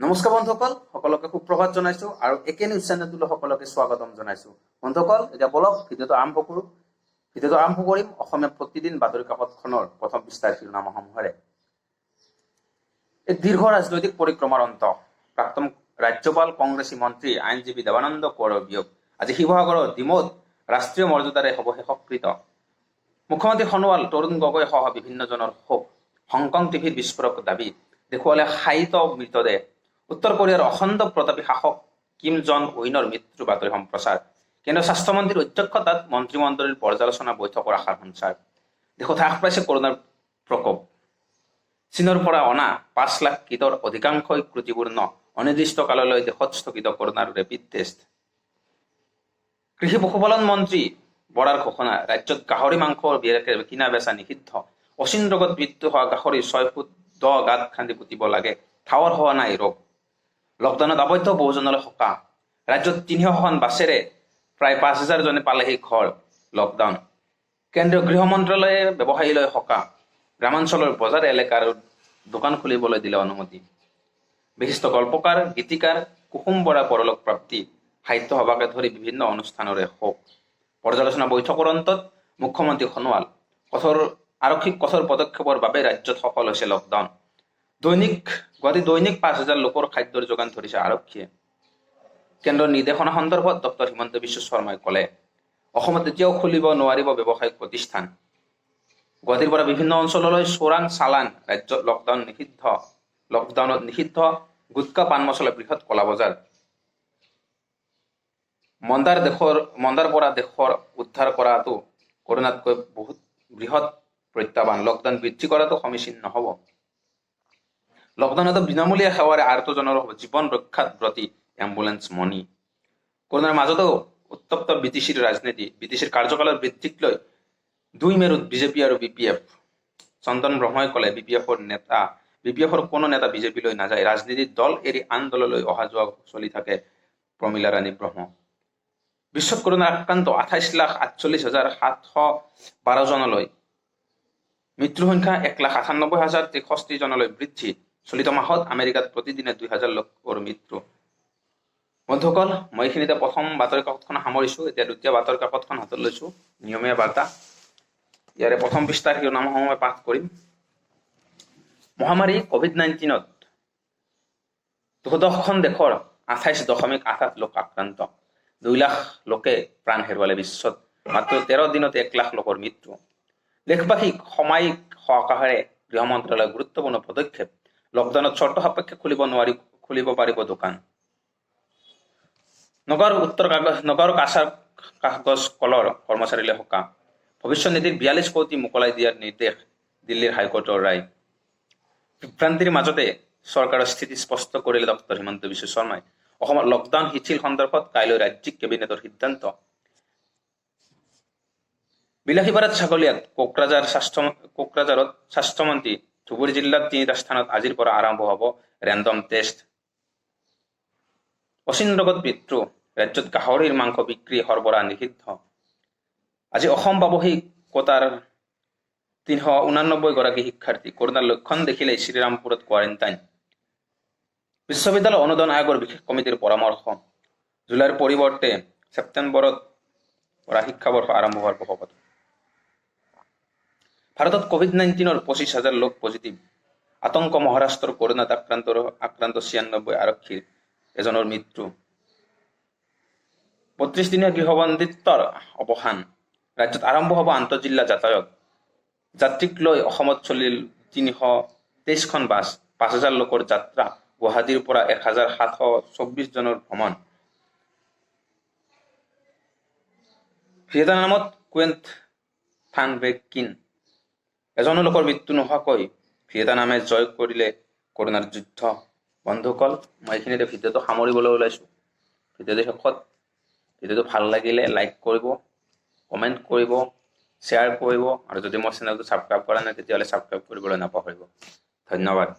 নমস্কাৰ বন্ধুসকল, সকলোকে সুপ্ৰভাত জনাইছো আৰু একে নিউজ চেনেলটোলৈ সকলোকে স্বাগতম জনাইছো। বন্ধুসকল, এতিয়া বলক ভিডিঅ'টো আৰম্ভ কৰোঁ। ভিডিঅ'টো আৰম্ভ কৰিম অসমীয়া প্ৰতিদিন বাতৰি কাকতখনৰ প্ৰথম পৃষ্ঠাৰ শিৰোনামসমূহেৰে। এই দীৰ্ঘ ৰাজনৈতিক পৰিক্ৰমাৰ অন্ত। প্ৰাক্তন ৰাজ্যপাল, কংগ্ৰেছী মন্ত্ৰী, আইনজীৱী দেৱানন্দ কোঁৱৰৰ বিয়োগ। আজি শিৱসাগৰৰ ডিমৌত ৰাষ্ট্ৰীয় মৰ্যাদাৰে হ'ব শেষকৃত। মুখ্যমন্ত্ৰী সোণোৱাল, তৰুণ গগৈ সহ বিভিন্নজনৰ শোক। হংকং টিভিৰ বিস্ফোৰক দাবী, দেখুৱালে শায়িত মৃতদেহ। উত্তৰ কোৰিয়াৰ অখণ্ড প্ৰতাপী শাসক কিম জন উইনৰ মৃত্যুৰ বাতৰি সম্প্ৰচাৰ। কেন্দ্ৰীয় স্বাস্থ্যমন্ত্ৰীৰ অধ্যক্ষতাত মন্ত্ৰীমণ্ডলীৰ পৰ্যালোচনা বৈঠকৰ আশাৰ সঞ্চাৰ। দেশত হ্ৰাস পাইছে কৰোনাৰ প্ৰকোপ। চীনৰ পৰা অনা ৫ লাখ কিটৰ অধিকাংশই ত্ৰুটিপূৰ্ণ। অনিৰ্দিষ্ট কাললৈ দেশত স্থগিত কৰোনাৰ ৰেপিড টেষ্ট। কৃষি পশুপালন মন্ত্ৰী বৰাৰ ঘোষণা, ৰাজ্যত গাহৰি মাংসৰ কিনা বেচা নিষিদ্ধ। অচিন ৰোগত মৃত্যু হোৱা গাহৰি ৬ ফুট দ গাঁত খান্দি পুতিব লাগে, ঠাৱৰ হোৱা নাই ৰোগ। লকডাউনত আবদ্ধ বহুজনলৈ সকাহ। ৰাজ্যত ৩০০খন বাছেৰে প্ৰায় ৫,০০০ জনে পালেহি ঘৰ। লকডাউন। কেন্দ্ৰীয় গৃহ মন্ত্ৰালয়ে ব্যৱসায়ীলৈ সকাহ। গ্ৰামাঞ্চলৰ বজাৰ এলেকাৰ দোকান খুলিবলৈ দিলে অনুমতি। বিশিষ্ট গল্পকাৰ, গীতিকাৰ কুসুম বৰা পৰলোক প্ৰাপ্তি। সাহিত্য সভাকে ধৰি বিভিন্ন অনুষ্ঠানৰে শোক। পৰ্যালোচনা বৈঠকৰ অন্তত মুখ্যমন্ত্ৰী সোণোৱাল, আৰক্ষীক কঠোৰ পদক্ষেপৰ বাবে ৰাজ্যত সফল হৈছে লকডাউন। গুৱাহাটীত দৈনিক ৫,০০০ লোকৰ খাদ্যৰ যোগান ধৰিছে আৰক্ষীয়ে। কেন্দ্ৰৰ নিৰ্দেশনা সন্দৰ্ভত ডক্টৰ হিমন্ত বিশ্ব শৰ্মাই ক'লে, অসমত এতিয়াও খুলিব নোৱাৰিব ব্যৱসায়িক প্ৰতিষ্ঠান। গুৱাহাটীৰ পৰা বিভিন্ন অঞ্চললৈ চোৰাং চালান। ৰাজ্যত লকডাউনত নিষিদ্ধ গুটকা, পান মছলা, বৃহৎ কলা বজাৰ। মন্দাৰ পৰা দেশৰ উদ্ধাৰ কৰাটো কৰোনাতকৈ বহুত বৃহৎ প্ৰত্যাহ্বান। লকডাউন বৃদ্ধি কৰাটো সমীচীন নহ'ব। লকডাউনত বিনামূলীয়া সেৱাৰে আৰ্তজনৰ জীৱন ৰক্ষাত ব্ৰতী এম্বুলেন্স মণি। কৰোনাৰ মাজতেও উত্তপ্ত বিটিচিৰ ৰাজনীতি। বিটিচিৰ কাৰ্যকালৰ বৃদ্ধিক লৈ ২ মেৰুত বিজেপি আৰু BPF। চন্দন ব্ৰহ্মই ক'লে, BPFৰ কোনো নেতা বিজেপিলৈ নাযায়। ৰাজনীতিৰ দল এৰি আন দললৈ অহা যোৱা চলি থাকে। প্ৰমীলা ৰাণী ব্ৰহ্ম। বিশ্বত কৰোনাৰ আক্ৰান্ত ২৮,৪৮,৭১২ জনলৈ। মৃত্যুৰ সংখ্যা ১,৯৮,০৬৩ জনলৈ বৃদ্ধি। চলিত মাহত আমেৰিকাত প্ৰতিদিনে ২,০০০ লোকৰ মৃত্যু। বন্ধুসকল, মই এইখিনিতে প্ৰথম বাতৰি কাকতখন সামৰিছোঁ। এতিয়া দ্বিতীয় বাতৰি কাকতখন হাতত লৈছোঁ, নিয়মীয়া বাৰ্তা। ইয়াৰে প্ৰথম পৃষ্ঠাৰ শিৰোনামসমূহ মই পাঠ কৰিম। মহামাৰী COVID-19ত ১০খন দেশৰ ২৮.৮৮ লোক আক্ৰান্ত। ২ লাখ লোকে প্ৰাণ হেৰুৱালে বিশ্বত। মাত্ৰ ১৩ দিনত ১ লাখ লোকৰ মৃত্যু। দেশবাসীক সাময়িক সকাহেৰে গৃহ মন্ত্ৰালয়ৰ গুৰুত্বপূৰ্ণ পদক্ষেপ। লকডাউনত চৰ্ত সাপেক্ষে খুলিব পাৰিব দোকান। নগৰ কাগজ কলৰ কৰ্মচাৰীলৈ সকাহ। ভৱিষ্যত নিধিৰ ৪২ কোটি মোকলাই দিয়াৰ নিৰ্দেশ। দিল্লীৰ হাইকোৰ্টৰ ৰায়। বিভ্ৰান্তিৰ মাজতে চৰকাৰৰ স্থিতি স্পষ্ট কৰিলে ডক্টৰ হিমন্ত বিশ্ব শৰ্মাই। অসমত লকডাউন শিথিল সন্দৰ্ভত কাইলৈ ৰাজ্যিক কেবিনেটৰ সিদ্ধান্ত। বিলাসীপাৰাত ছাগলীয়াত কোকৰাঝাৰত স্বাস্থ্যমন্ত্ৰী। ধুবুৰী জিলাত ৩টা স্থানত আজিৰ পৰা আৰম্ভ হ'ব ৰেণ্ডম টেষ্ট। অচিন ৰোগত মৃত্যু। ৰাজ্যত গাহৰিৰ মাংস বিক্ৰী, সৰবৰাহ নিষিদ্ধ। আজি অসম পাবহি কোটাৰ ৩৮৯ গৰাকী শিক্ষাৰ্থী। কৰোনাৰ লক্ষণ দেখিলে শ্ৰীৰামপুৰত কোৱাৰেণ্টাইন। বিশ্ববিদ্যালয় অনুদান আয়োগৰ বিশেষ কমিটিৰ পৰামৰ্শ। জুলাইৰ পৰিৱৰ্তে ছেপ্টেম্বৰত পৰা শিক্ষাবৰ্ষ আৰম্ভ হোৱাৰ প্ৰসংগত। ভাৰতত COVID-19ৰ ২৫,০০০ লোক পজিটিভ। আতংক মহাৰাষ্ট্ৰৰ কৰোনাত আক্ৰান্ত ৯৬ আৰক্ষীৰ, এজনৰ মৃত্যু। ৩২ দিনীয়া গৃহবন্দীত্বৰ অৱসান। ৰাজ্যত আৰম্ভ হ'ব আন্তঃজিলা যাতায়াত। যাত্ৰীক লৈ অসমত চলিল ৩২৩খন বাছ। ৫,০০০ লোকৰ যাত্ৰা। গুৱাহাটীৰ পৰা ১,৭২৪ জনৰ ভ্ৰমণ। ভিয়েটনামত কুৱেণ্ট থান ভেকিন। এজনো লোকৰ মৃত্যু নোহোৱাকৈ ভিয়েটনামে জয় কৰিলে কৰোনাৰ যুদ্ধ। বন্ধুসকল, মই এইখিনিতে ভিডিঅ'টো সামৰিবলৈ ওলাইছোঁ। ভিডিঅ'টো ভাল লাগিলে লাইক কৰিব, কমেণ্ট কৰিব, শ্বেয়াৰ কৰিব আৰু যদি মোৰ চেনেলটো ছাবস্ক্ৰাইব কৰা নাই তেতিয়াহ'লে ছাবস্ক্ৰাইব কৰিবলৈ নাপাহৰিব। ধন্যবাদ।